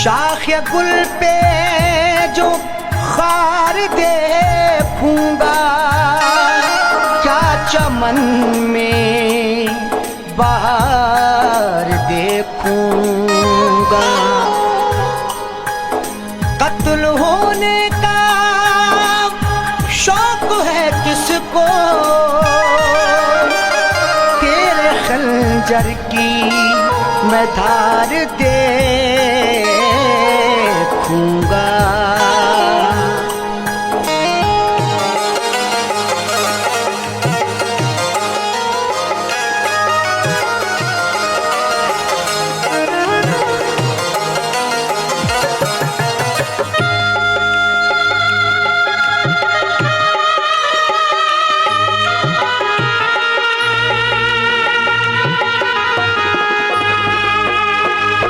शाख गुल पे जो खार देखूंगा, क्या चमन में बहार देखूंगा। कत्ल होने का शौक है किसको, तेरे खंजर की मैं धार देखूंगा।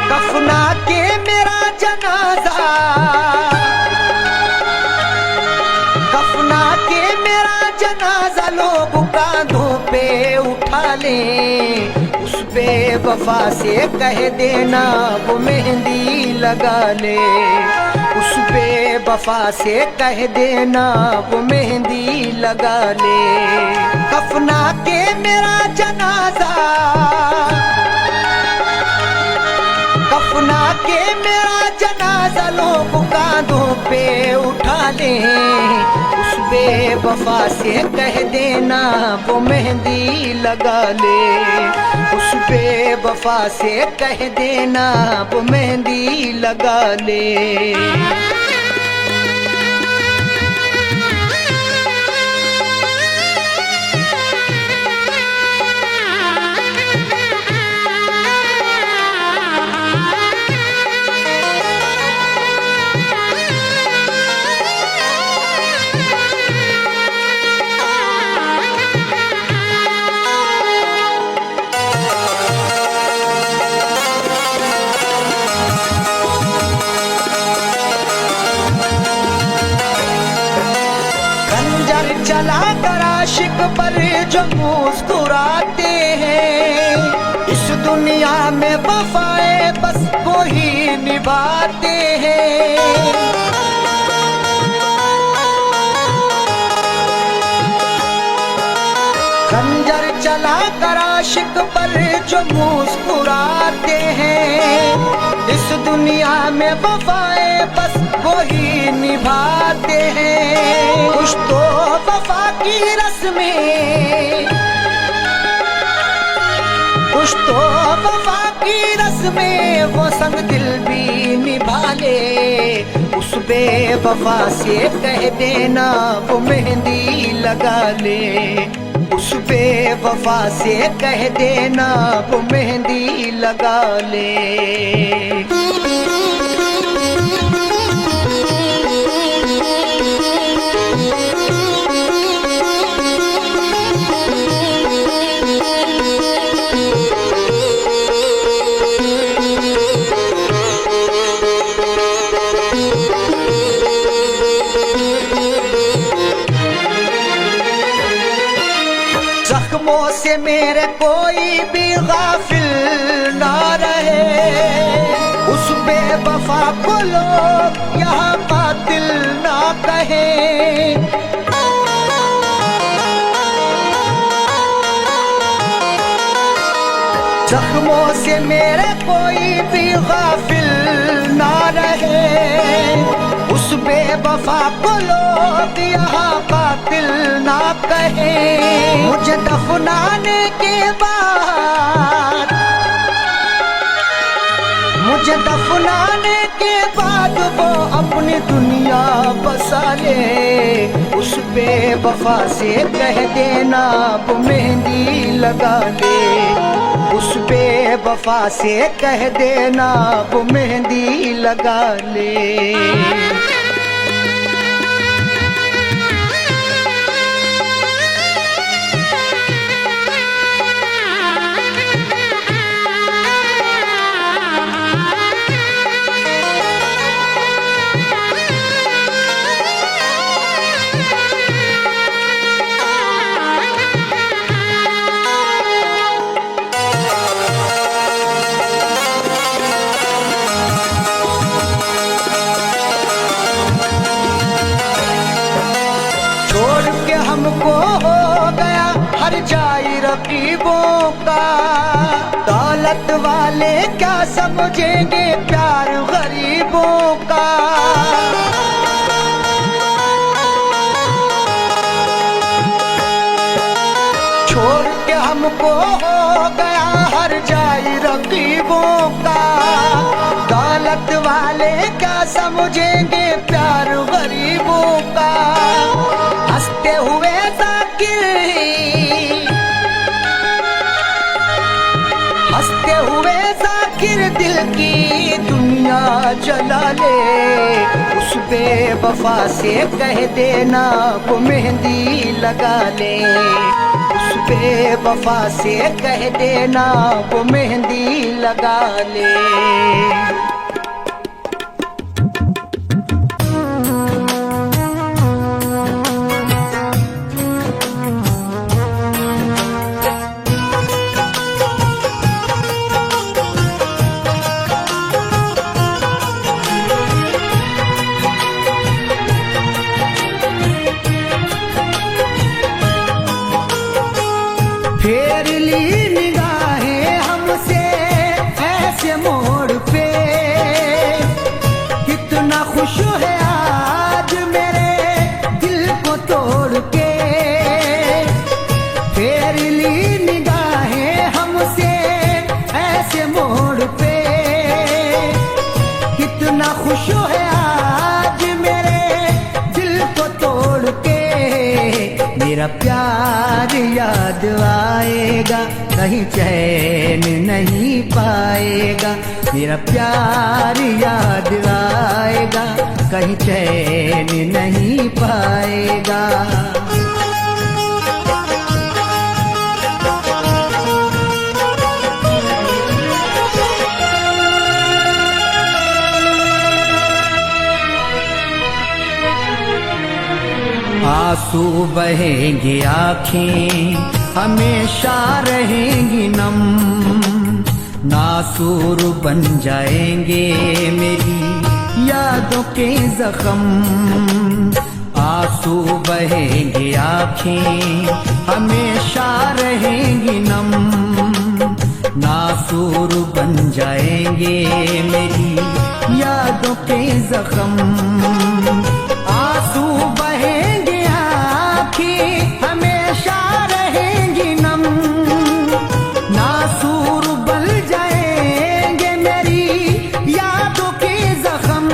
कफना के मेरा जनाजा, कफना के मेरा जनाजा लोग कांधों पे उठा ले। उस बेवफा से कह देना वो मेहंदी लगा ले। उस बेवफा से कह देना वो मेहंदी लगा ले। कफना के मेरा जनाजा, कफना के मेरा जनाजा लोग कांधों पे उठा ले। उस बेवफा से कह देना वो मेहंदी लगा ले। उस बेवफा से कह देना वो मेहंदी लगा ले। चला कर आशिक पर जो मुस्कुराते हैं, इस दुनिया में वफाए बस को ही निभाते हैं। खंजर चला कर आशिक पर जो मुस्कुराते हैं, इस दुनिया में वफाए बस को ही निभाते हैं। कुछ तो वफा की रस्में, कुछ तो वफा की रस्में वो संग दिल भी निभा ले। उस बेवफा से कह देना वो मेहंदी लगा ले। उस बेवफा से कह देना वो मेहंदी लगा ले। जख्मों से मेरे कोई भी गाफिल ना रहे। उस बेवफा को लोग यहाँ कातिल ना कहे। जख्मों से मेरे कोई भी गाफिल ना रहे। उस बेवफा को लोग यहाँ कातिल ना कहे। मुझे दफनाने के बाद, मुझे दफनाने के बाद वो अपनी दुनिया बसा ले। उस बेवफा से कह देना वो मेहंदी लगा ले। उस बेवफा से कह देना वो मेहंदी लगा ले। रकीबों का। दौलत वाले क्या समझेंगे प्यार गरीबों का। छोड़ के हमको हो गया हर जाए रकीबों का। दौलत वाले क्या समझेंगे प्यार गरीबों का। हंसते हुए जाकिर, हंसते हुए जाकिर दिल की दुनिया जला ले। उस बेवफा से कह देना वो मेहंदी लगा ले। उस बेवफा से कह देना वो मेहंदी लगा ले। फेर ली निगाहें हमसे ऐसे मोड़ पे। कितना खुश है आज मेरे दिल को तोड़ के। फेर ली निगाहें हमसे ऐसे मोड़ पे। कितना खुश है आज मेरे दिल को तोड़ के। मेरा प्यार याद आएगा कहीं चैन नहीं पाएगा। मेरा प्यार याद आएगा कहीं चैन नहीं पाएगा। आंसू बहेंगे आँखें हमेशा रहेंगी नम। नासूर बन जाएंगे मेरी यादों के जख्म। आंसू बहेंगे आँखें हमेशा रहेंगी नम। नासूर बन जाएंगे मेरी यादों के जख्म। आंसू बहेंगे हमेशा रहेंगी नम। नासूर बन जाएंगे मेरी यादों के जख्म।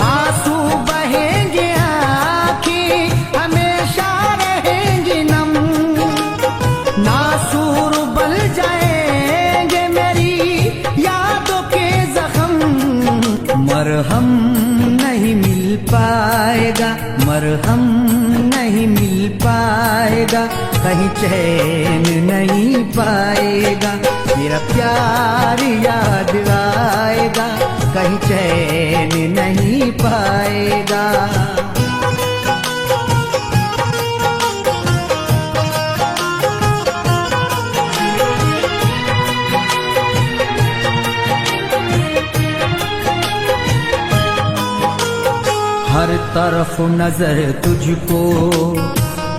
आंसू बहेंगे आँखें हमेशा रहेंगी नम। नासूर बन जाएंगे मेरी यादों के जख्म। मरहम नहीं मिल पाएगा, मरहम नहीं मिल पाएगा, कहीं चैन नहीं पाएगा। मेरा प्यार याद आएगा कहीं चैन नहीं पाएगा। हर तरफ नजर तुझको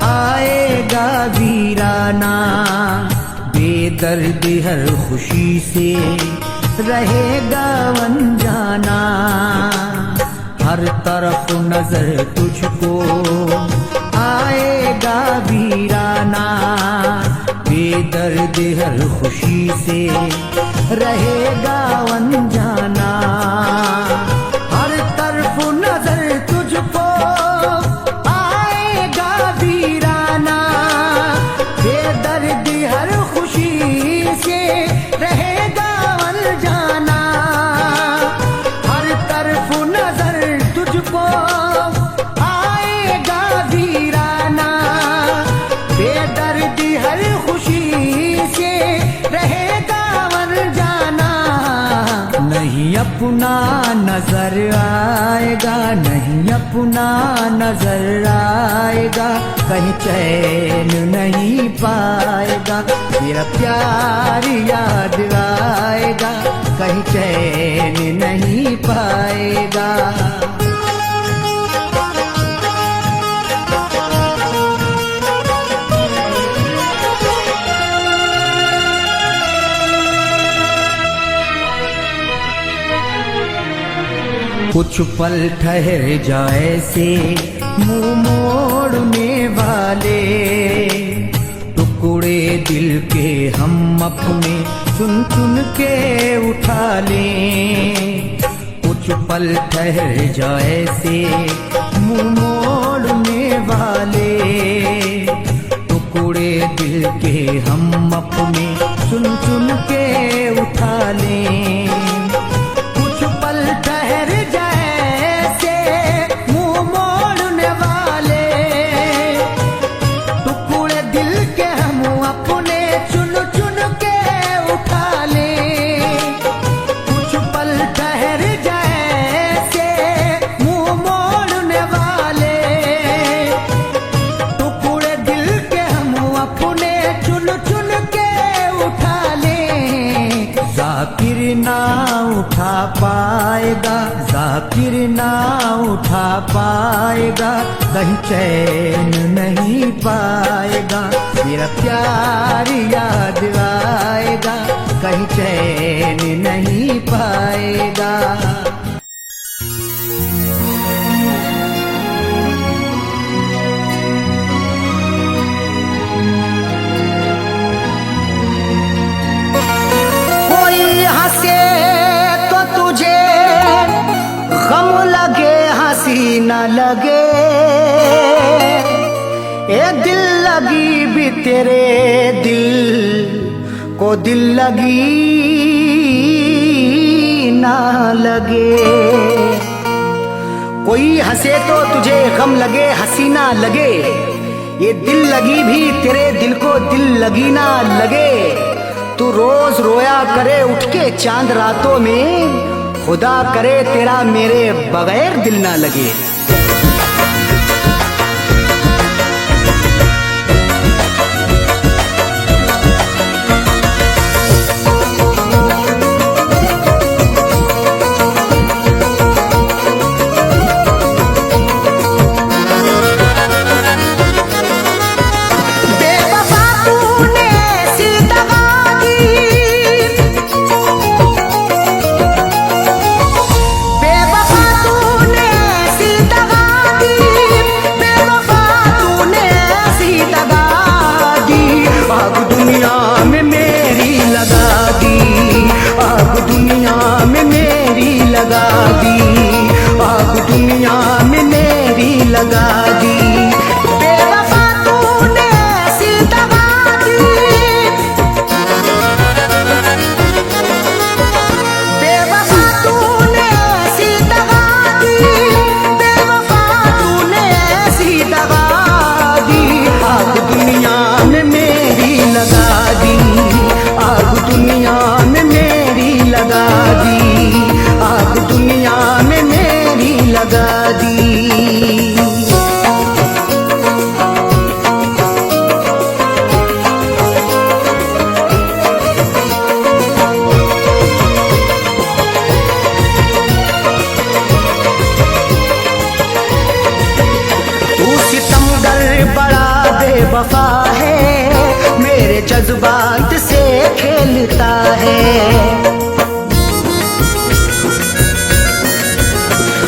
आएगा वीराना। बेदर्दी हर खुशी से रहेगा अनजाना। हर तरफ नजर तुझको आएगा वीराना। बेदर्दी हर खुशी से रहेगा अनजाना। हर तरफ नजर तुझको आएगा वीराना। बेदर्दी हर खुशी से रहेगा अनजाना। हर तरफ नजर तुझको आएगा वीराना। बेदर्दी हर खुशी से रहेगा अनजाना। नहीं अपना नजर आएगा, नहीं अपना नजर आएगा, कहीं चैन नहीं पाएगा। मेरा प्यार याद आएगा कहीं चैन नहीं पाएगा। कुछ पल ठहर जाए से मुंह मोड़ने वाले, टुकड़े दिल के हम अपने चुन चुन के उठा लें। कुछ पल ठहर जाए से मुंह मोड़ने वाले, टुकड़े दिल के हम अपने चुन चुन के उठा लें। कुछ पल ठहर जाए से मुंह मोड़ने वाले, टुकड़े दिल के हम अपने चुन चुन के उठा लें। कुछ पल ठहर जाए से मुंह मोड़ने वाले, टुकड़े दिल के हम अपने चुन चुन के उठा लें। जाकिर ना उठा पाएगा, जाकिर ना उठा पाएगा, कहीं चैन नहीं पाएगा। मेरा प्यार याद आएगा, कहीं चैन नहीं पाएगा। कोई हंसे तो तुझे गम लगे, हंसी न लगे। ए दिल लगी भी तेरे दिल को, दिल लगी ना लगे। कोई हंसे तो तुझे गम लगे, हंसी ना लगे। ये दिल लगी भी तेरे दिल को, दिल लगी ना लगे। तू रोज रोया करे उठ के चांद रातों में, खुदा करे तेरा मेरे बगैर दिल ना लगे। वफा है, मेरे जज्बात से खेलता है।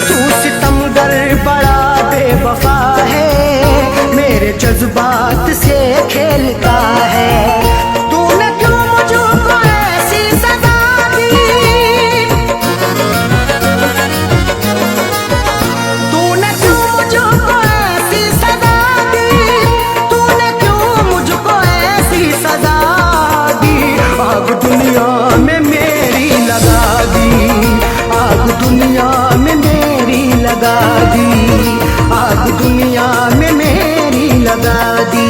तू सितमगर बड़ा बेवफा है, मेरे जज्बात से खेलता है। तूने क्यों मुझको ऐसी सजा दी, तूने क्यों मुझको ऐसी सजा दी, तूने क्यों मुझको ऐसी सजा दी। आग दुनिया में मेरी लगा दी, आग दुनिया में मेरी लगा दी, आग दुनिया में मेरी लगा दी।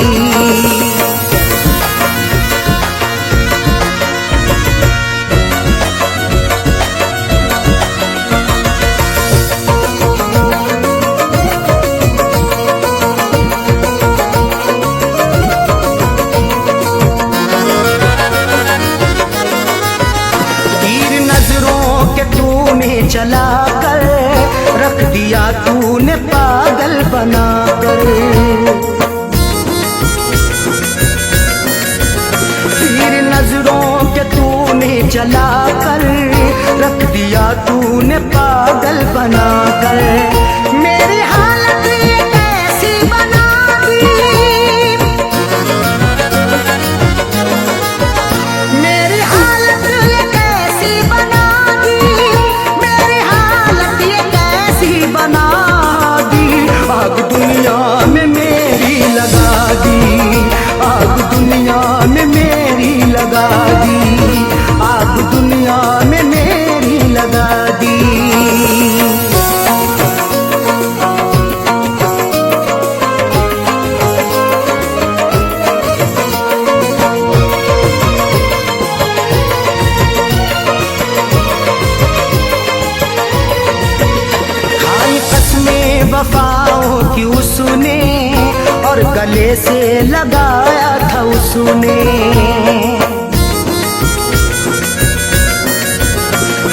तूने पागल बनाकर मेरी हालत ये कैसी बना दी। मेरी हालत ये कैसी बना दी, मेरी हालत ये कैसी बना दी। आग दुनिया में मेरी लगा दी, आग दुनिया में मेरी लगा दी, आग दुनिया में मेरी लगा दी। खाई कसमें वफाओं की उसने और गले से लगाया था उसने।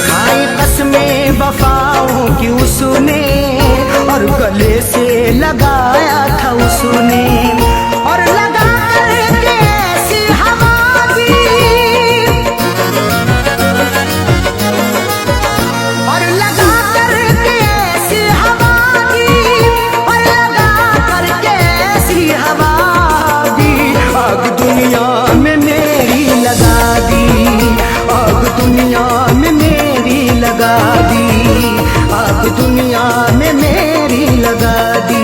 खाई कसमें वफाओं की उसने और गले से लगाया था उसने। और लगा करके ऐसी हवा दी, और लगा करके ऐसी हवा दी, और लगा करके ऐसी हवा दी। आग दुनिया में मेरी लगा दी, आग दुनिया में मेरी लगा दी, आग दुनिया में मेरी लगा दी।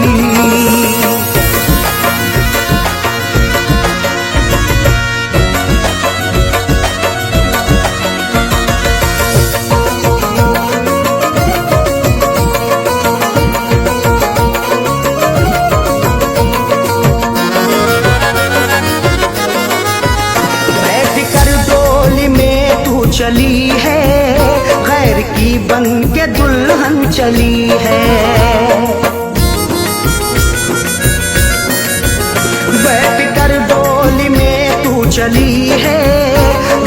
चली है गैर की बन के दुल्हन चली है। बैठ कर डोली में तू चली है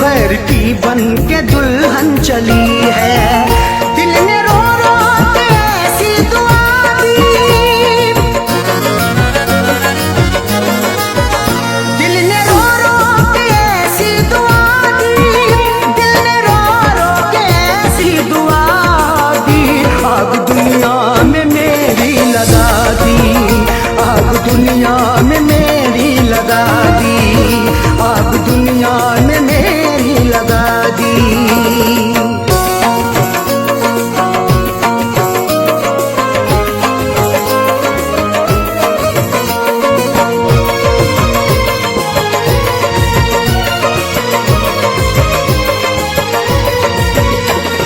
गैर की बन के दुल्हन चली है। दिल ने रो रो के ऐसी दुआ दी, दिल ने रो रो के ऐसी दुआ दी, दिल ने रो रो के ऐसी दुआ दी। आग दुनिया में मेरी लगा दी, आग दुनिया में मेरी लगा दी, आग दुनिया में मेरी लगा दी।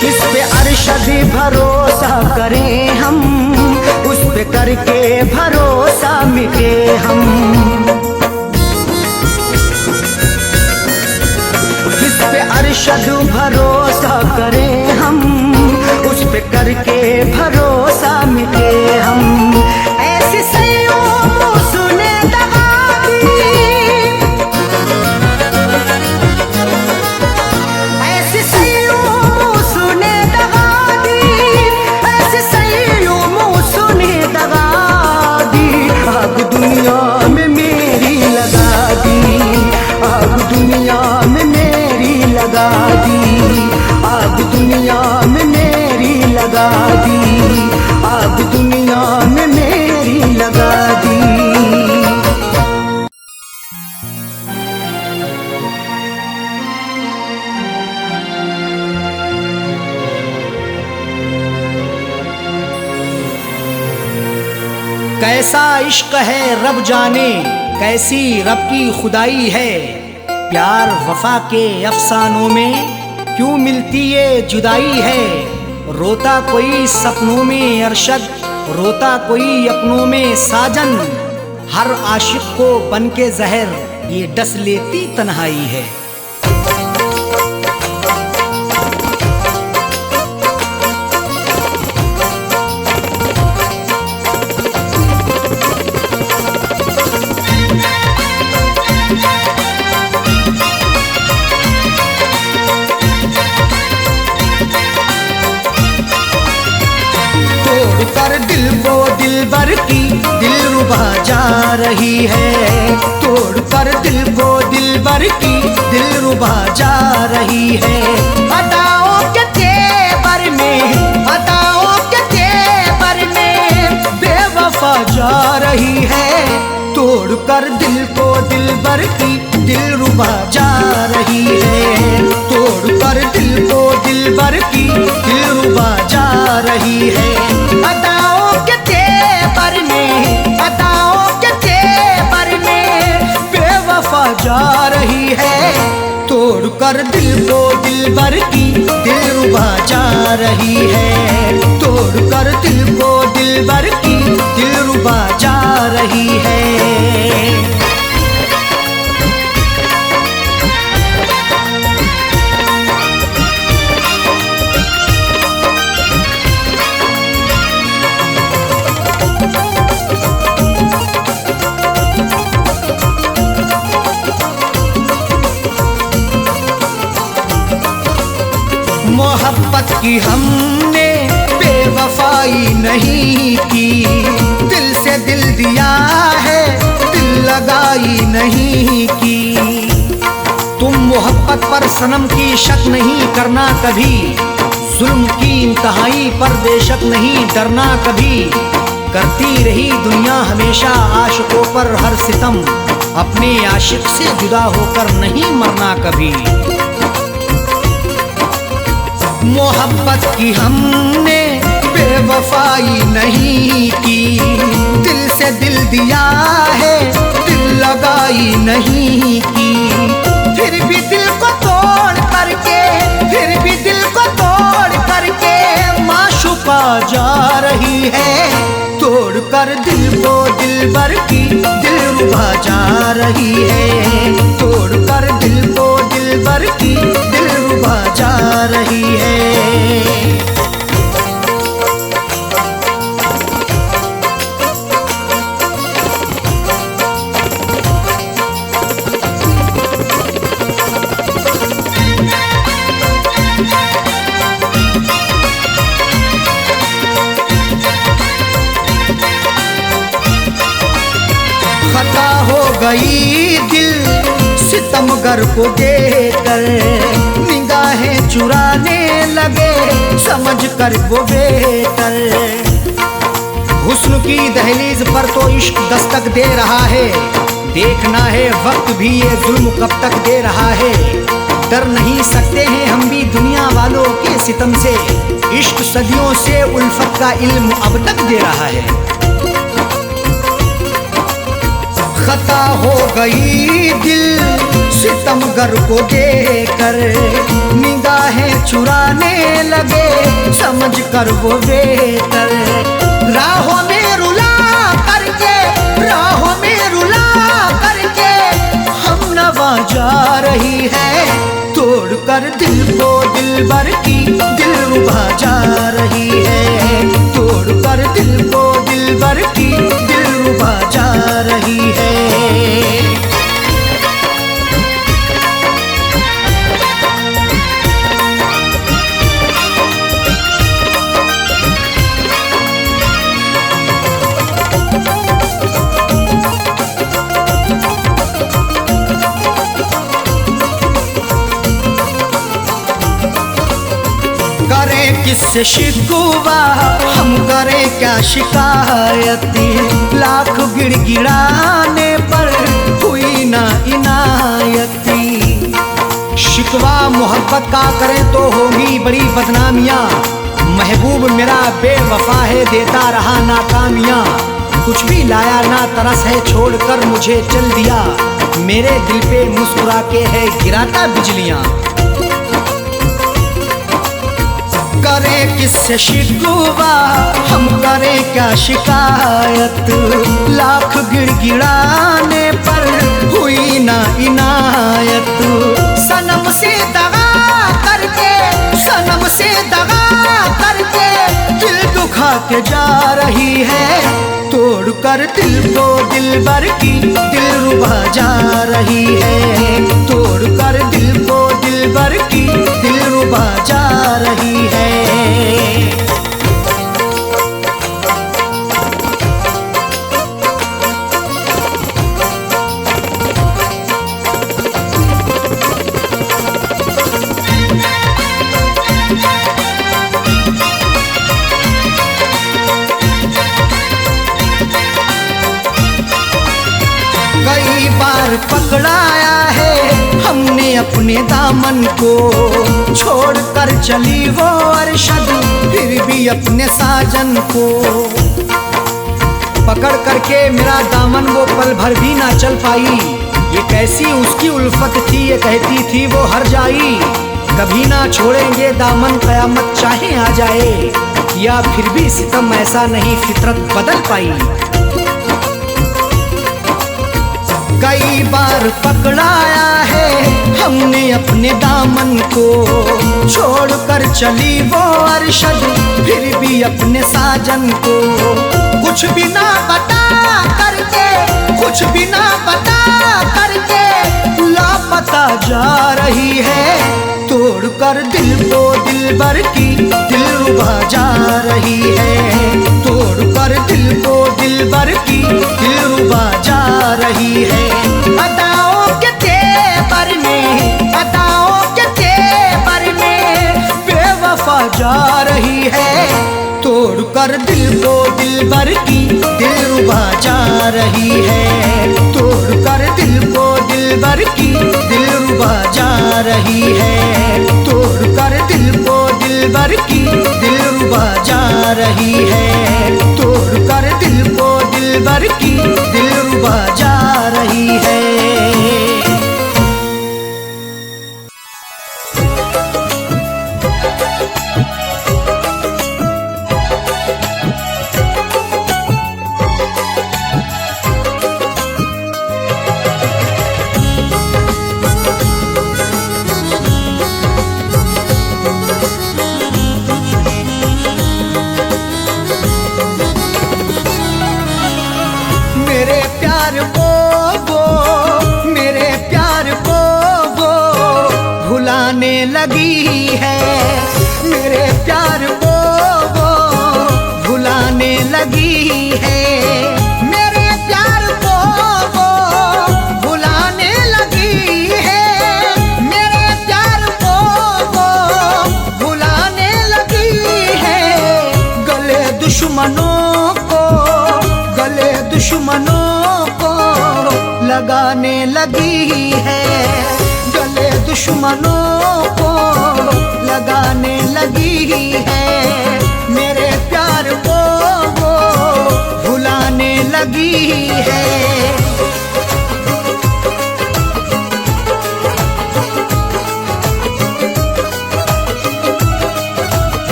किस पे अरशद भरोसा करें हम, उस पे करके भरोसा मिटे हम। किस पे अरशद भरोसा करें हम, उस पे करके भरोसा मिटे हम। ऐसी सैयों उसने दगा दी, ऐसी सैयों उसने दगा दी, ऐसी सैयों उसने दगा दी। आग दुनिया में मेरी लगा दी, आग दुनिया में मेरी लगा दी, आग दुनिया में मेरी लगा दी, आग दुनिया में मेरी लगा दी। कैसा इश्क है रब जाने, कैसी रब की खुदाई है। प्यार वफा के अफसानों में क्यों मिलती ये जुदाई है। रोता कोई सपनों में अरशद, रोता कोई अपनों में साजन। हर आशिक को बन के जहर ये डस लेती तन्हाई है। दिल वो दिलबर की दिलरुबा जा रही है। तोड़ कर दिल को दिलबर की दिलरुबा जा रही है। अदाओं के तेवर में तोड़ कर दिल को दिलबर की दिलरुबा जा रही है। तोड़ कर दिल को दिलबर की दिलरुबा जा रही है। अदाओं के तेवर में, अदाओं के तेवर में बेवफा जा रही है। तोड़ कर दिल को दिलबर की दिलरुबा जा रही है। तोड़ कर दिल को दिलबर की दिलरुबा जा रही है। मोहब्बत की हमने बेवफाई नहीं की, दिल से दिल दिया है, दिल लगाई नहीं की। तुम मोहब्बत पर सनम की शक नहीं करना कभी, जुल्म की इंतहाई पर बेशक नहीं डरना कभी। करती रही दुनिया हमेशा आशिकों पर हर सितम, अपने आशिक से जुदा होकर नहीं मरना कभी। मोहब्बत की हमने बेवफाई नहीं की, दिल से दिल दिया है, दिल लगाई नहीं की। फिर भी दिल को तोड़ करके, फिर भी दिल को तोड़ करके माशूका जा रही है। तोड़ कर दिल को दिलबर की दिलरुबा जा रही है। तोड़ कर दिल को दिलबर की दिलरुबा जा रही है। खता हो गई दिल सितमगर को देकर, निगाहें चुराने लगे समझ कर वो बेहतर। हुस्न की दहलीज पर तो इश्क दस्तक दे रहा है, देखना है वक्त भी ये जुल्म कब तक दे रहा है। डर नहीं सकते हैं हम भी दुनिया वालों के सितम से, इश्क सदियों से उल्फत का इल्म अब तक दे रहा है। खता हो गई दिल सितमगर को देकर, निगाहें चुराने लगे समझ कर वो बेहतर। राहों में रुला करके, राहों में रुला करके हम नवा जा रही है। तोड़ कर दिल को दिलबर की दिलरुबा जा रही है। तोड़ कर दिल को दिलबर की दिलरुबा जा रही है। करें किससे शिकवा हम, करें क्या शिकायती, लाख गिड़गिड़ाने पर हुई ना इनायती। शिकवा मोहब्बत का करें तो होगी बड़ी बदनामियाँ, महबूब मेरा बेवफा है देता रहा नाकामियाँ। कुछ भी लाया ना तरस है छोड़कर मुझे चल दिया, मेरे दिल पे मुस्कुरा के है गिराता बिजलियाँ। करें किससे शिकवा हम, करें क्या शिकायत, लाख गिड़गिड़ाने पर हुई ना इनायत। सनम से दगा करके, सनम से दगा करके दिल दुखा के जा रही है। तोड़ कर दिल को दिलबर की दिलरुबा जा रही है। तोड़ कर दिल को दिलबर की दिलरुबा जा रही है। अपने दामन को, छोड़ कर चली वो अरशद फिर भी अपने साजन को। पकड़ करके मेरा दामन वो पल भर भी ना चल पाई, ये कैसी उसकी उल्फत थी, ये कहती थी वो हर जाई। कभी ना छोड़ेंगे दामन कयामत चाहे आ जाए, या फिर भी सितम ऐसा नहीं फितरत बदल पाई। कई बार पकड़ाया है हमने अपने दामन को, छोड़ कर चली वो अरशद फिर भी अपने साजन को। कुछ भी ना बता करके, कुछ भी ना बता करके लापता जा रही है, तोड़ कर दिल को दिलबर की दिलरुबा जा रही है, तोड़ कर दिल को दिलबर की दिलरुबा जा रही है। अदाओं के तेवर में, अदाओं के तेवर में बेवफा जा रही है, तोड़ कर दिल को दिलबर की दिलरुबा जा रही है, तोड़ कर दिल को दिलबर की दिलरुबा जा रही है, तोड़ कर दिल को दिलबर की दिलरुबा जा रही है, तोड़ कर दिल को दिलबर की दिलरुबा जा रही है। मेरे प्यार को वो, मेरे प्यार को वो भुलाने लगी है, मेरे प्यार को वो भुलाने लगी है, मेरे प्यार को वो भुलाने लगी है, मेरे प्यार को वो भुलाने लगी है। गले दुश्मनों को, गले दुश्मनों को लगाने लगी है, गले दुश्मनों को लगाने लगी है, मेरे प्यार को वो भुलाने लगी है।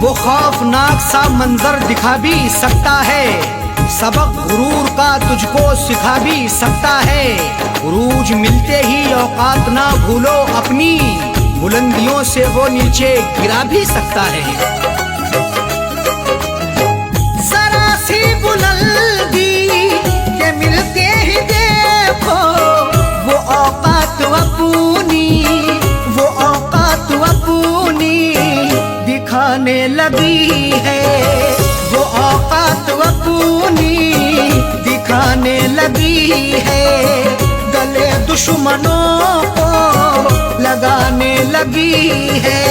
वो खौफनाक सा मंजर दिखा भी सकता है, सबक गुरूर का तुझको सिखा भी सकता है। उरूज मिलते ही औकात ना भूलो अपनी, बुलंदियों से वो नीचे गिरा भी सकता है। जरा सी बुलंदी के मिलते ही देखो वो औकात अपनी, वो औकात अपनी दिखाने लगी है, वो औकात अपनी दिखाने लगी है, गले दुश्मनों को लगाने लगी है।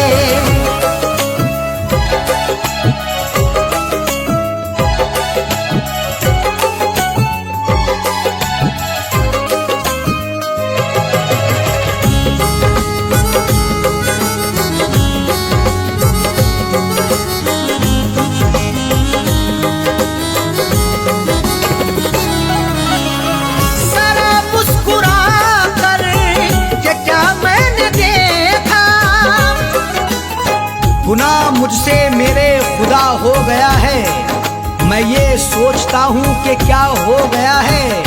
गुनाह मुझसे मेरे खुदा हो गया है, मैं ये सोचता हूँ कि क्या हो गया है।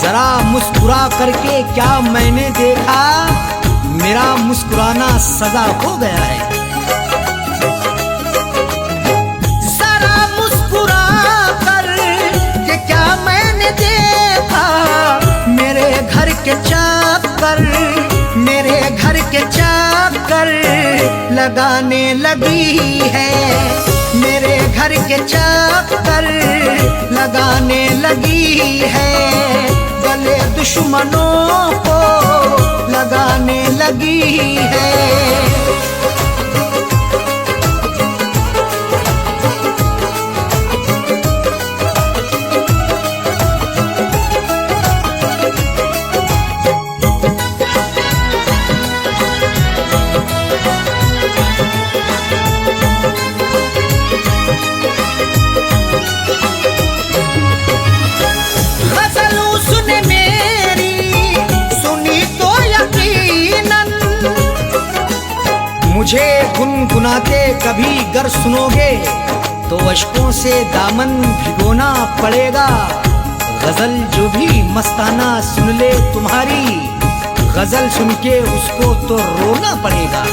जरा मुस्कुरा करके क्या मैंने देखा, मेरा मुस्कुराना सजा हो गया है। जरा मुस्कुरा कर के क्या मैंने देखा, मेरे घर के चाकर, मेरे घर के चाकर लगाने लगी है, मेरे घर के चक्कर लगाने लगी है, गले दुश्मनों को लगाने लगी है। मुझे गुनगुनाते कभी गर सुनोगे तो अश्कों से दामन भिगोना पड़ेगा। गजल जो भी मस्ताना सुन ले तुम्हारी, गजल सुन के उसको तो रोना पड़ेगा।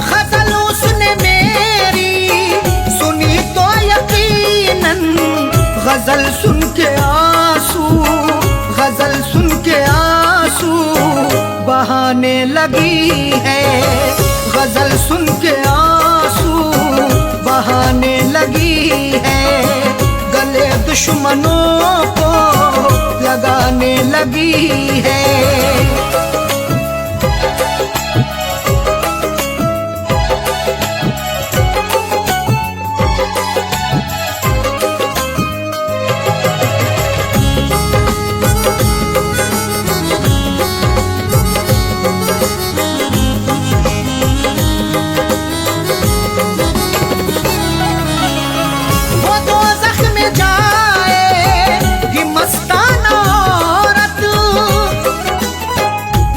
गजल उसने मेरी सुनी तो यकीनन, गजल सुन के आंसू, गजल सुन के आंसू बहाने लगी है, गजल सुन के आंसू बहाने लगी है। गले दुश्मनों को लगाने लगी है।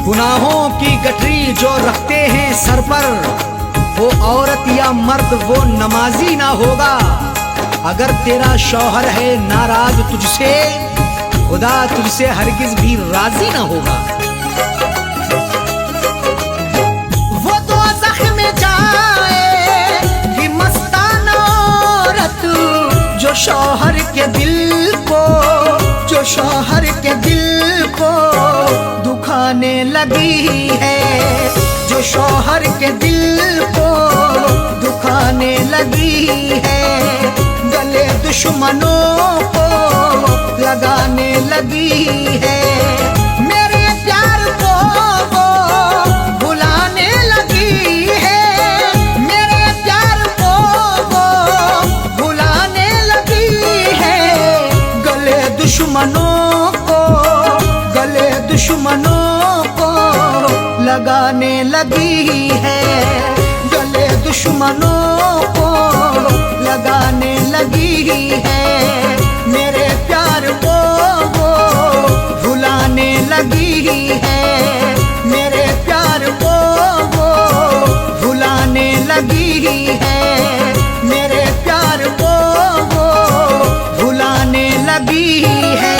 गुनाहों की गठरी जो रखते हैं सर पर, वो औरत या मर्द वो नमाजी ना होगा। अगर तेरा शौहर है नाराज तुझसे, खुदा तुझसे हरगिज भी राजी ना होगा। वो दोज़ख में जाएगी मस्ताना औरत, जो शौहर के दिल को, जो शौहर के दिल को दुखाने लगी है, जो शौहर के दिल को दुखाने लगी है। गले दुश्मनों को लगाने लगी है। मेरे प्यार को वो भुलाने लगी है, मेरे प्यार को वो भुलाने लगी है। गले दुश्मनों को, गले दुश्मनों को लगाने लगी है। गले दुश्मनों को लगाने लगी है। मेरे प्यार को वो भुलाने लगी है, मेरे प्यार को वो भुलाने लगी है। मेरे प्यार को वो भुलाने लगी है।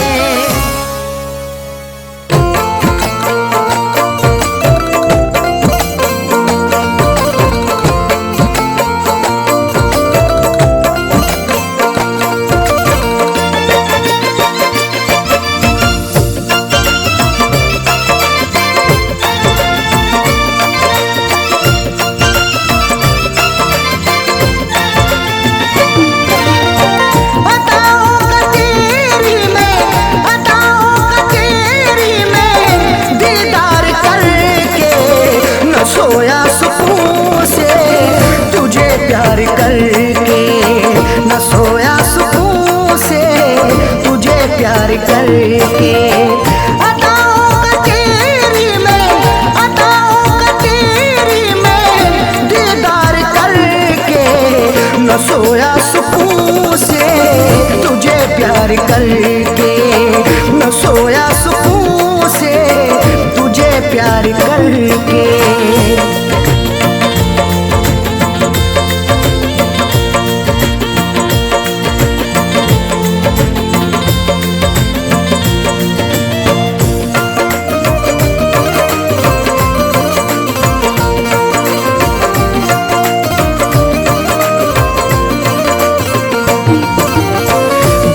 सोया सुकून से तुझे प्यार करके, न सोया सुकून से तुझे प्यार करके। अदाओं का तेरी में, अदाओं का तेरी में दीदार करके, न सोया सुकून से तुझे प्यार करके, न सोया सुकून से तुझे प्यार करके।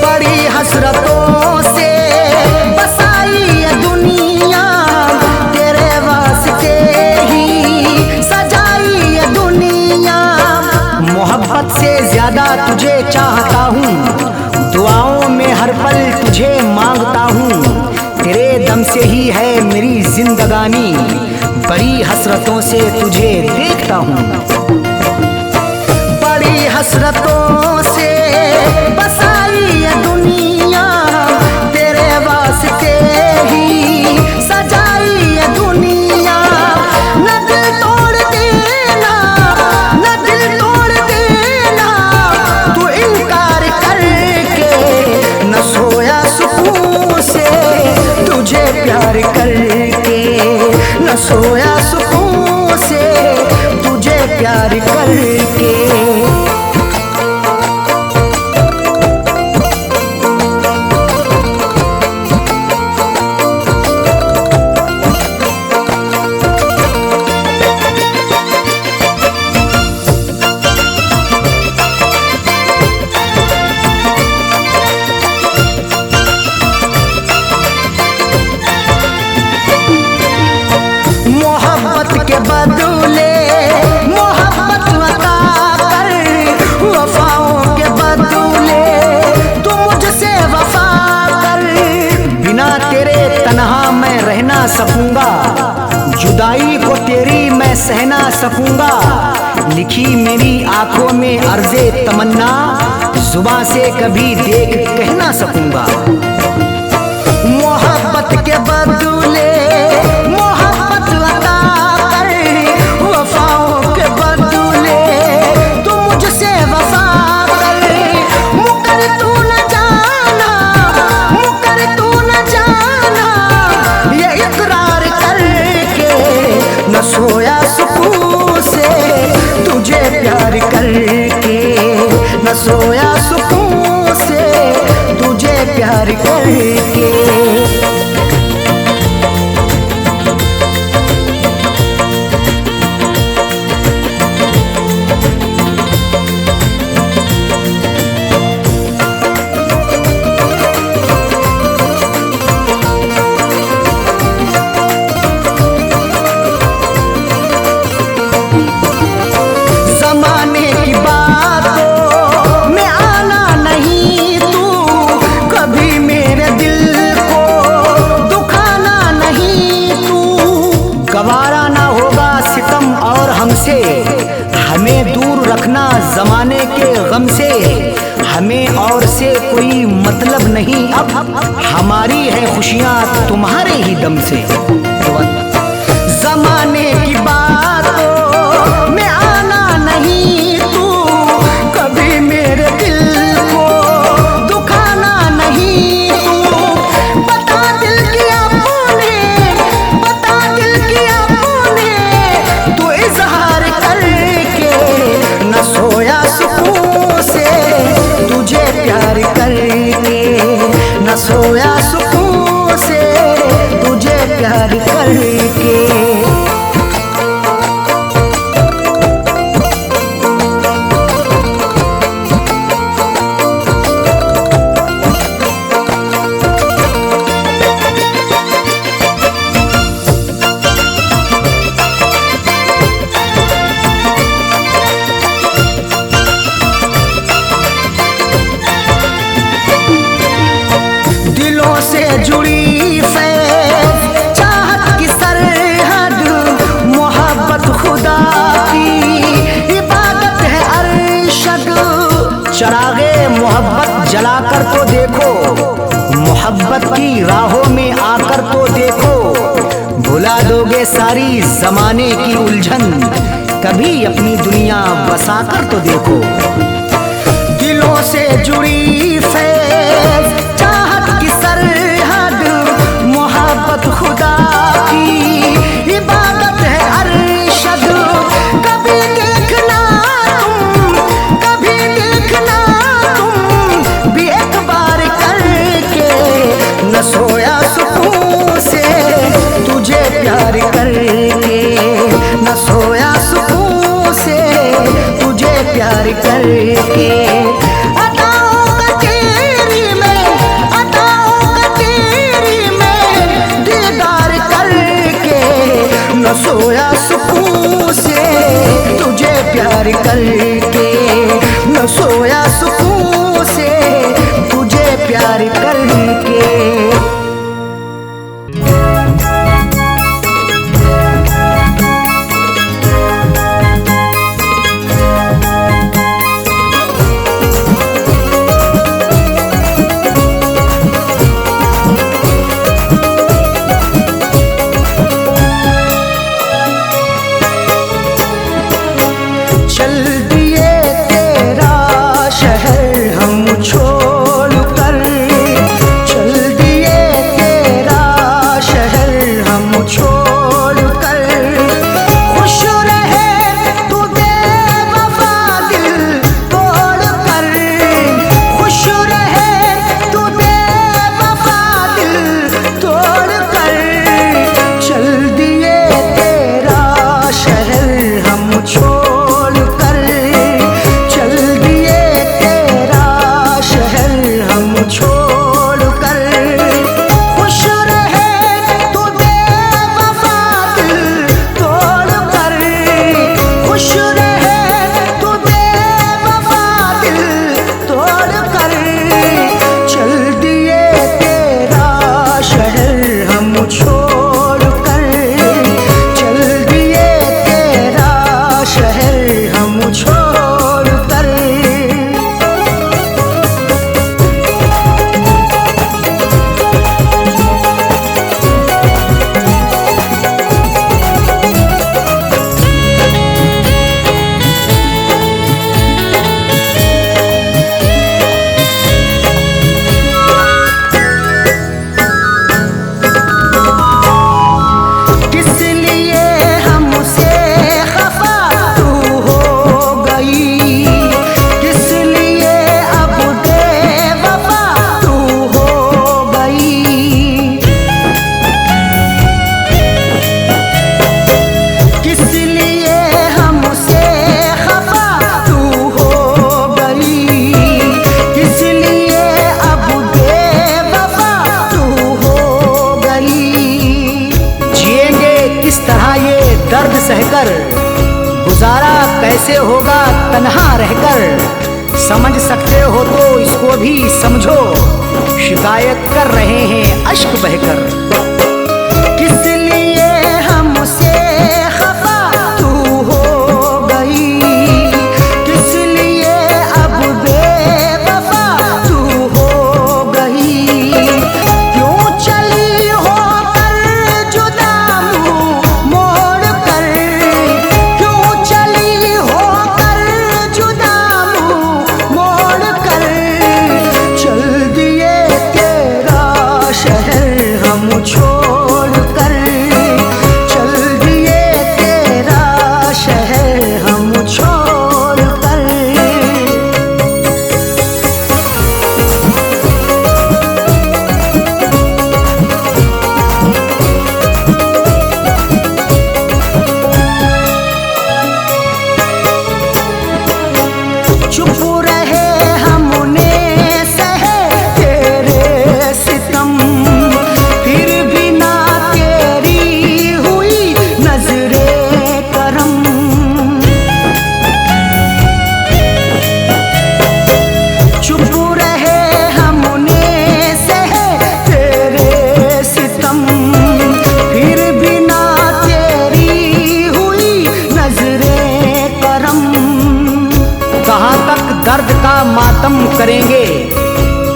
बड़ी हसरतों चाहता हूँ, दुआओं में हर पल तुझे मांगता हूँ। तेरे दम से ही है मेरी जिंदगानी, बड़ी हसरतों से तुझे देखता हूँ। बड़ी हसरतों से बसाई ये दुनिया, तेरे वास्ते ही सजाई ये दुनिया। न दिल तोड़ देना, न दिल तोड़ देना, तू इनकार करके न सोया सुकून से, तुझे प्यार करके न सोया सुकून से, तुझे प्यार करके। मोहब्बत के बदले मोहब्बत अता कर, वफाओं के बदले तू मुझसे वफा कर। बिना तेरे तन्हा मैं रह ना सकूंगा, जुदाई को तेरी मैं सह ना सकूंगा। लिखी मेरी आंखों में अर्ज़े तमन्ना, जुबां से कभी देख कह ना सकूंगा। मोहब्बत के बदले मोहब्बत अता कर, वफाओं के बदले तू मुझसे वफा कर। मुकर तू न जाना, मुकर तू न जाना, ये इकरार करके न सोया सुकून से, तुझे प्यार करके न सोया सुकून से, तुझे प्यार करके। जमाने की बातों में आना नहीं तू, कभी मेरे दिल को दुखाना नहीं तू। गवारा ना होगा सितम और हमसे, हमें दूर रखना जमाने के गम से। हमें और से कोई मतलब नहीं अब, हमारी है खुशियाँ तुम्हारे ही दम से। जमाने की बातों में आना नहीं तू, कभी मेरे दिल को दुखाना नहीं तू। बता दिल किया तूने, बता दिल किया तूने, तू इजहार करके न सोया सुकून से, तुझे प्यार करके न सोया सुकून से, तुझे प्यार करके। दिलों से जुड़ी फैज़ चाहत की सरहद, मोहब्बत खुदा की इबादत है अरशद। चरागे मोहब्बत जलाकर तो देखो, मोहब्बत की राहों में आकर तो देखो। भुला दोगे सारी जमाने की उलझन, कभी अपनी दुनिया बसाकर तो देखो। दिलों से जुड़ी फैज़ चाहत की सरहद, मोहब्बत खुदा की इबादत है अरशद। कभी देखना तुम, कभी देखना तुम भी एक बार करके न सोया सुकून से, तुझे प्यार करके न सोया सुकून से, तुझे प्यार करके। अदाओं का कैसे होगा तन्हा रहकर, समझ सकते हो तो इसको भी समझो, शिकायत कर रहे हैं अश्क बहकर। किस लिए हमसे खफा तू हो गई, किस लिए अब बेवफा तू हो गई, क्यों चली हो कर जुदा मुँह मोड़ कर, क्यों चली हो कर जुदा मुँह मोड़ कर, चल दिए तेरा शहर हम छोड़ कर, चल दिए तेरा शहर हम छोड़ कर। चुप रहे हमने सहे तेरे सितम, फिर भी ना तेरी हुई नजरे करम। चुप रहे हमने सहे तेरे सितम, फिर भी ना तेरी हुई नजरे करम। कहाँ तक दर्द का मातम करेंगे,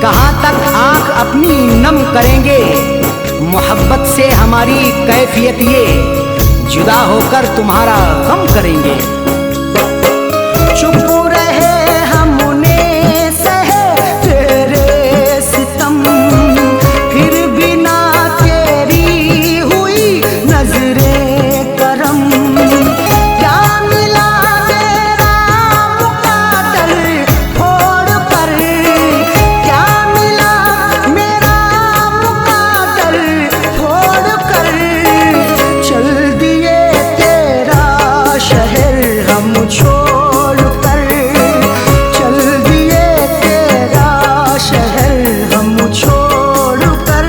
कहाँ तक आंख अपनी नम करेंगे, मोहब्बत से हमारी कैफियत ये, जुदा होकर तुम्हारा गम करेंगे। चुप रहे हमने सहे तेरे सितम, फिर भी ना तेरी हुई नजरे करम। क्या मिला तेरा मुकादर फोड़ कर, क्या मिला मेरा मुकादर फोड़ कर, चल दिए तेरा शहर हम छोड़ कर, चल दिए तेरा शहर हम छोड़ कर।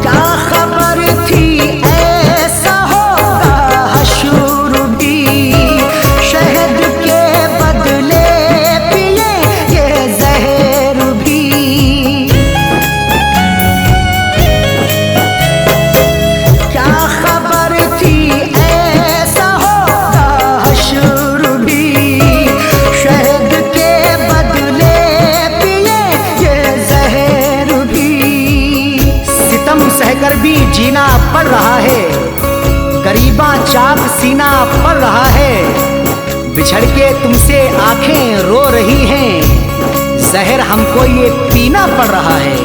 क्या खबर थी ऐसा होगा हशर भी, शहद के बदले पिए ये जहर भी। क्या खबर थी ऐसा होगा हशर भी, शहद के बदले पिए ये जहर भी। सितम सहकर भी जीना पड़ रहा है, गरीबा चाक सीना पड़ रहा है, बिछड़ के तुमसे आंखें रो रही हैं, जहर हमको ये पीना पड़ रहा है।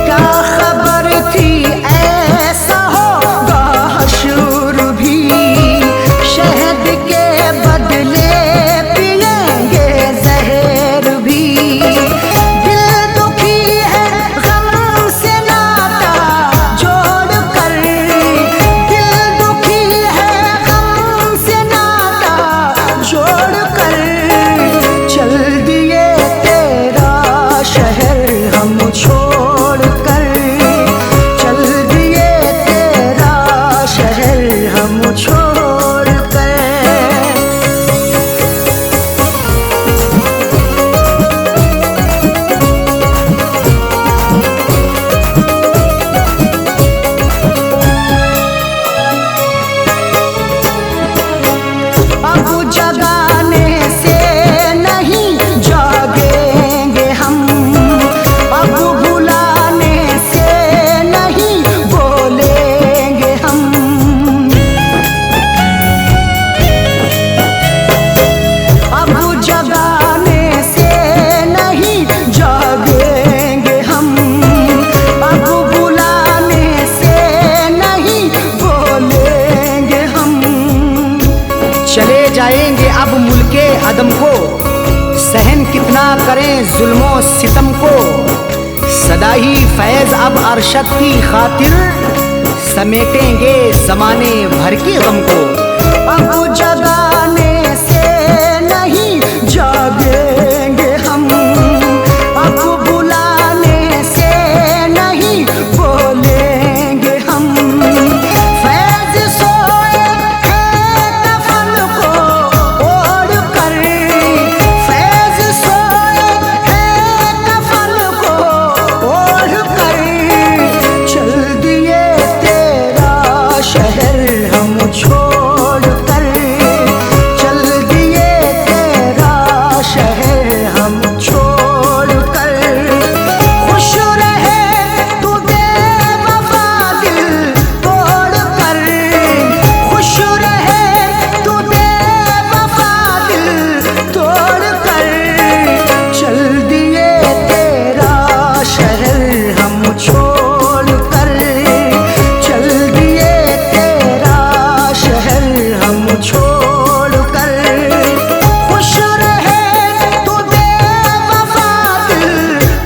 क्या खबर थी ऐसा होगा हशर भी, शहद के बदले पिएंगे जहर भी। दिल दुखी है गम से नाता जोड़ कर, दिल दुखी है गम से नाता जोड़ कर, चल दिए तेरा शहर हम छोड़ कर, चल दिए तेरा शहर हम छोड़ कर। अब जगाने से नहीं जागेंगे हम, अब बुलाने से नहीं बोलेंगे हम। अब जगाने से नहीं जागेंगे हम, अब बुलाने से नहीं बोलेंगे हम। चले जाएंगे अब मुल्के अदम को, सहन कितना करें जुल्मों सितम को, सदा ही फैज अब अरशद की खातिर समेटेंगे जमाने भर के गम को। अब जगाने से नहीं जागेंगे हम, अब बुलाने से नहीं बोलेंगे हम। फैज सोए हैं कफन को ओढ़ कर, फैज सोए हैं कफन को ओढ़ कर। चल दिए तेरा शहर हम छोड़ कर, चल दिए तेरा शहर हम छोड़ कर। खुश रहे तू बेवफा दिल तोड़ कर, खुश रहे तू बेवफा दिल तोड़ कर। चल दिए तेरा शहर हम छोड़ कर, चल दिए तेरा शहर हम छोड़ कर। खुश रहे तू बेवफा दिल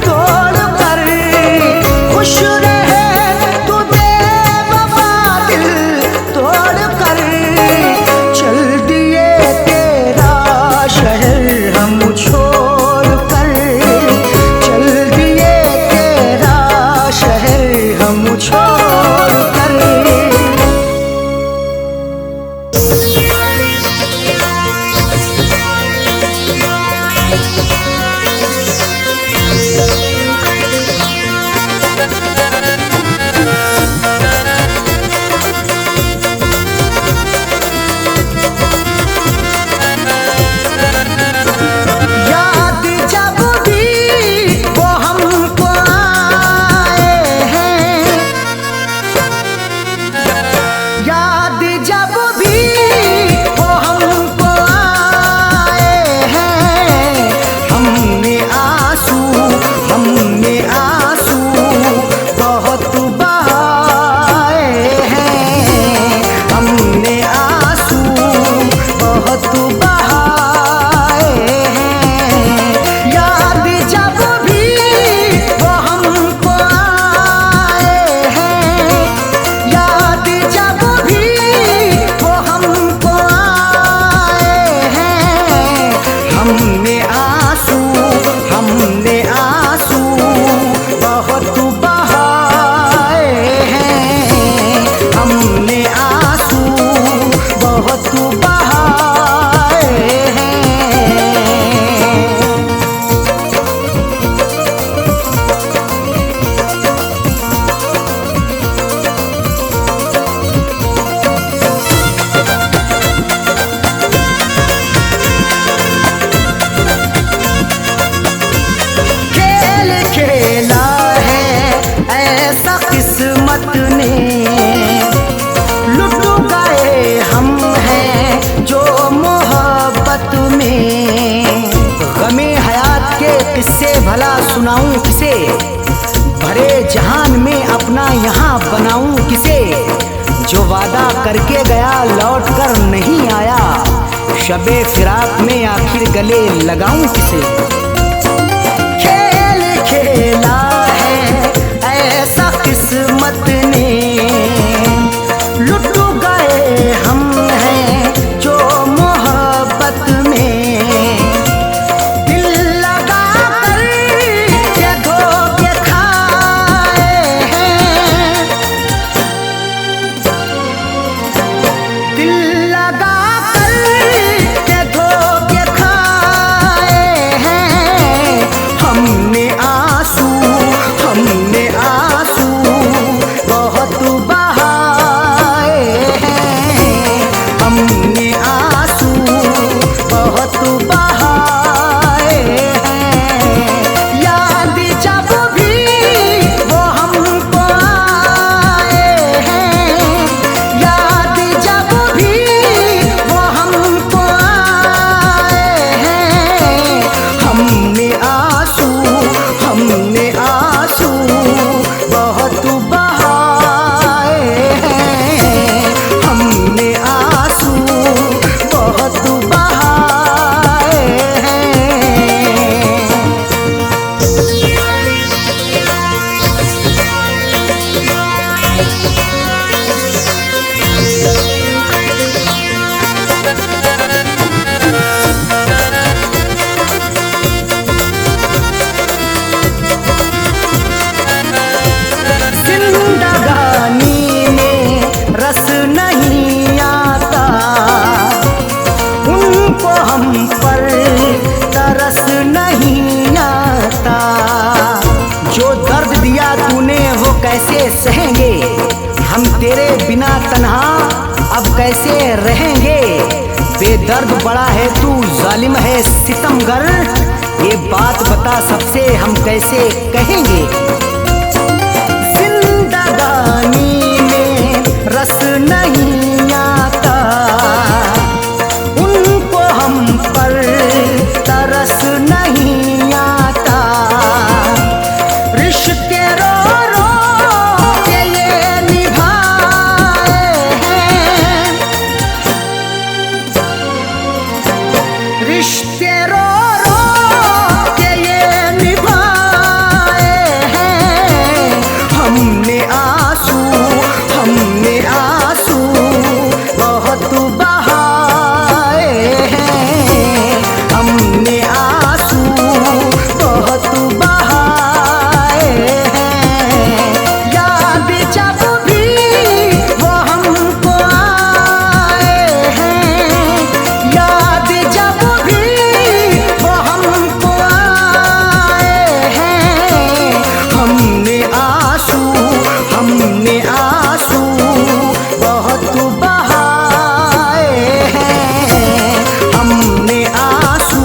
तोड़ कर, खुश रहे तू बेवफा दिल तोड़ कर। चल दिए तेरा शहर हम छोड़ कर, चल दिए तेरा शहर हम छोड़ कर। याद जब भी वो हमको आए हैं, याद जब भी वो हमको आए हैं। हमने आंसू बहुत बहाए हैं, हमने आंसू बहुत बहाए हैं। याद जब भी वो हमको आए हैं, याद जब भी वो हमको आए हैं। हमने आंसू बहुत बहाए हैं, हमने आंसू बहुत बहाए हैं। खेल खेला है ऐसा किस्मत ने, लुट गए हम हैं जो मोहब्बत में। गमे हयात के किस्से भला सुनाऊं किसे, भरे जहान में अपना यहाँ बनाऊं किसे। जो वादा करके गया लौट कर नहीं आया, शबे फिराक में आखिर गले लगाऊं किसे। खेल खेला है ऐसा किस्मत ने, लुट गए हम हैं जो मोहब्बत में। दिल लगा कर ये धोखे खाए हैं, दिल लगा कर ये धोखे खाए हैं। हमने आंसू बहुत बहाए हैं, हमने आंसू बहुत बहाए हैं। याद जब भी वो हमको आए हैं, याद जब भी दर्द बड़ा है, तू जालिम है सितमगर। ये बात बता सबसे हम कैसे कहेंगे। जिंदगानी में रस नहीं आता, उनको हम पर तरस नहीं आता। रिश्ते रो रो के ये निभाए हैं, रिश्ते रो रो के ये निभाए हैं। हमने आंसू बहुत बहाए हैं, हमने आंसू बहुत बहाए हैं। याद जब भी वो हमको आए हैं, याद जब भी वो हमको आए हैं। हमने आंसू बहुत बहाए हैं, हमने आंसू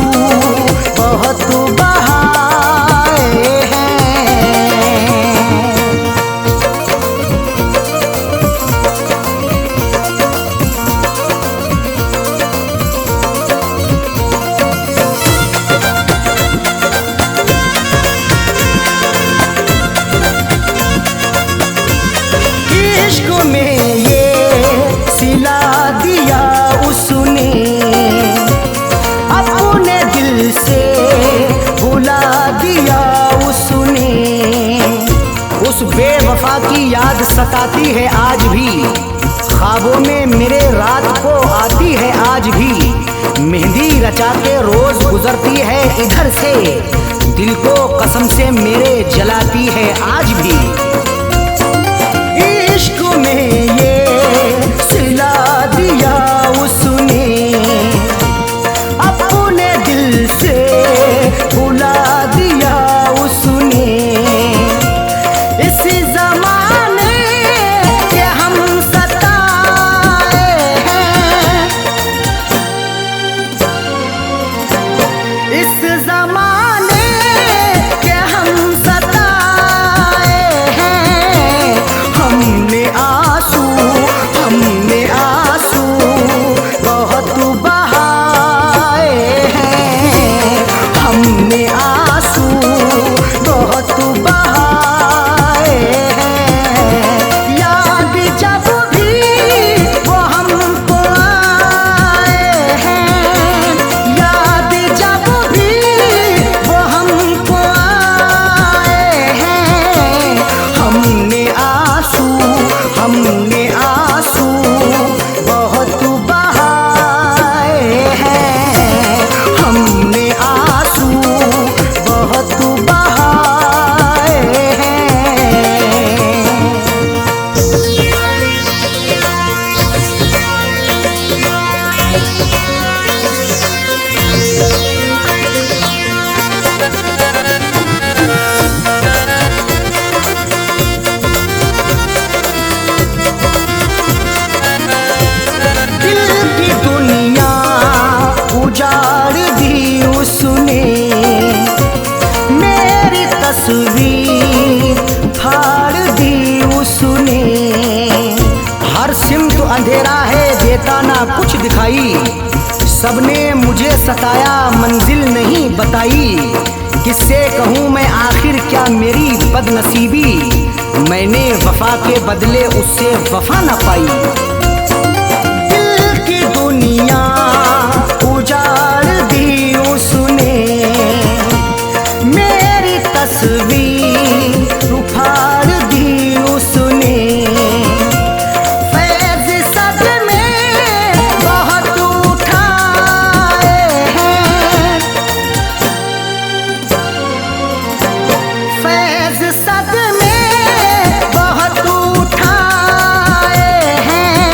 बहुत बहाए हैं। इश्क में ये सिला दिया उसने, अपने दिल से भुला दिया उसने। उस बेवफा की याद सताती है आज भी, ख्वाबों में मेरे रात को आती है आज भी। मेहंदी रचा के रोज गुजरती है इधर से, दिल को कसम से मेरे जलाती है आज भी। इश्क में ये सिला दिया उसने, अपने दिल से भुला दिया उसने। इस जमाने के हम सताए हैं, इस जमाने के हम सताए हैं। हमने आंसू बहुत बहाए हैं, हमने आंसू बहुत बहाए हैं। याद जब भी वो हमको आए हैं, याद जब भी वो हमको आए हैं। हमने आंसू बहुत बहाए हैं, हमने आंसू बहुत बहाए हैं। दिल की दुनिया उजाड़ दी उसने, मेरी तस्वीर फाड़ दी उसने। हर सिमत अंधेरा है, देता ना कुछ दिखाई। सबने मुझे सताया, मंजिल नहीं बताई। किससे कहूँ मैं आखिर क्या मेरी बदनसीबी, मैंने वफा के बदले उससे वफा न पाई। दिल की दुनिया उजाड़ दी उसने, मेरी तस्वीर उफाड़ दी उसने। फैज़ सदमे बहुत उठाए हैं, फैज़ सदमे बहुत उठाए हैं।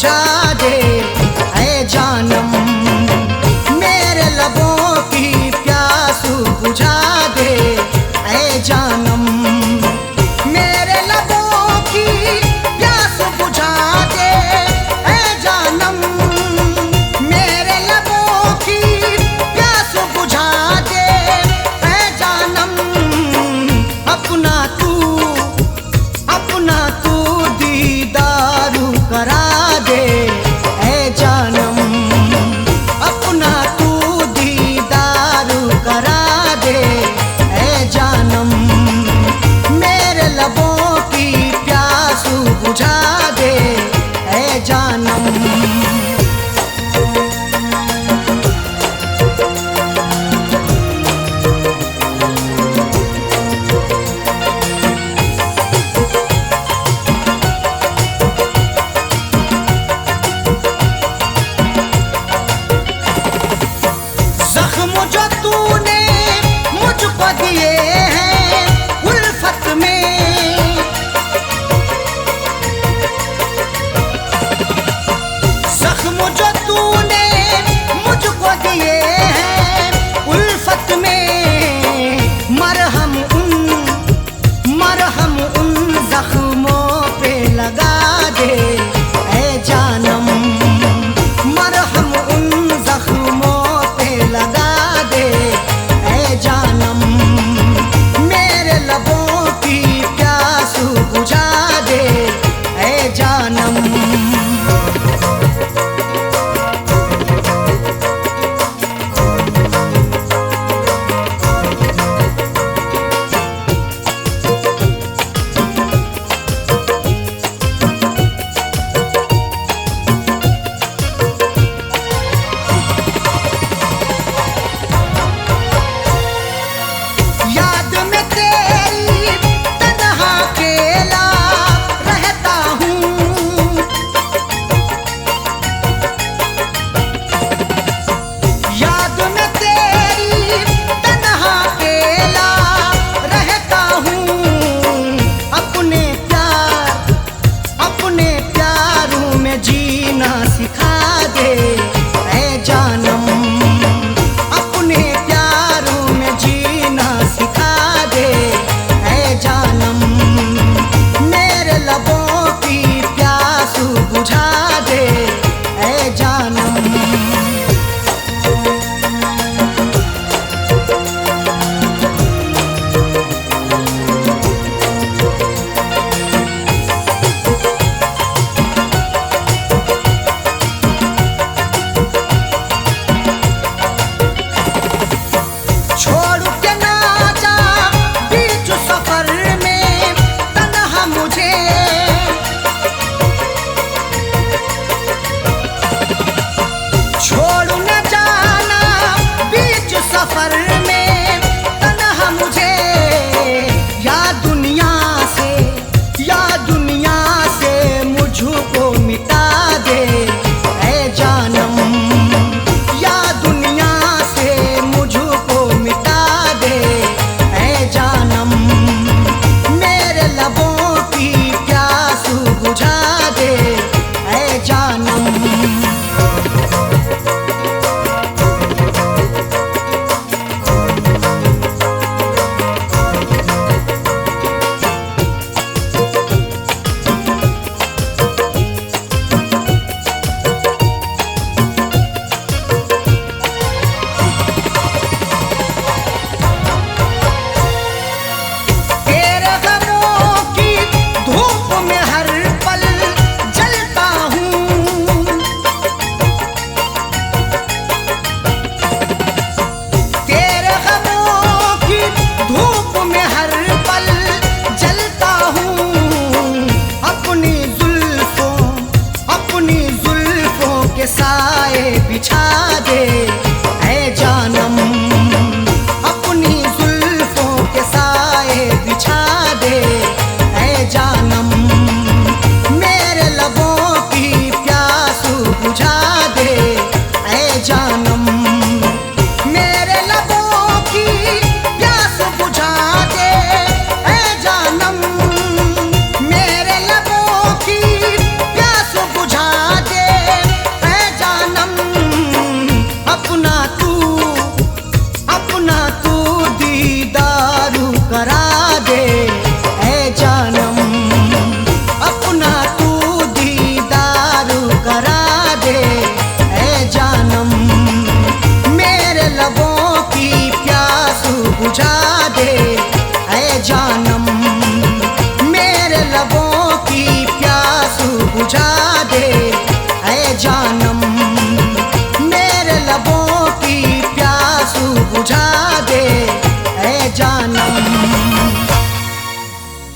बुझा दे ऐ जानम, मेरे लबों की प्यास बुझा दे ऐ जानम, मेरे लबों की प्यास बुझा दे ऐ जानम, मेरे लबों की प्यास बुझा दे ऐ जानम, अपना तू दीदारू करा दे ऐ जानम, अपना तू दीदारू करा दे ऐ जानम, मेरे लबों की प्यास बुझा दे ऐ जानम। जख्म जो तूने मुझको दिए हैं उल्फत में, जख्म जो तूने मुझको दिए हैं उल्फत में, मरहम उन जख्मों पे लगा दे ऐ जानम, मरहम उन जख्मों पे लगा दे ऐ जानम, मेरे लबों की प्यास बुझा दे ऐ जानम। याद में तेरी तन्हा अकेला रहता हूँ, याद में तेरी तन्हा अकेला रहता हूँ, अपने प्यारों में जीना सिखा दे ऐ जानम, अपने प्यारों में जीना सिखा दे ऐ जानम, मेरे लबों की प्यास बुझा दे ऐ जानम। छोड़ के ना जा बीच सफर में तन्हा मुझे, छोड़ न जाना बीच सफर में तन्हा मुझे, या दुनिया से मुझको मिटा दे ऐ जानम, या दुनिया से मुझको मिटा दे ऐ जानम, मेरे लबों की प्यास बुझा दे ऐ जानम। तेरे गमों की धूप में हर पल जलता हूँ, तेरे गमों की धूप में हर पल जलता हूँ, अपनी जुल्फों के साए बिछा दे ऐ जानम, अपनी जुल्फों के साए बिछा दे ऐ जानम, मेरे लबों की प्यास बुझा दे ऐ जानम, मेरे लबों की प्यास बुझा दे ऐ जानम, मेरे लबों की प्यास बुझा दे जाना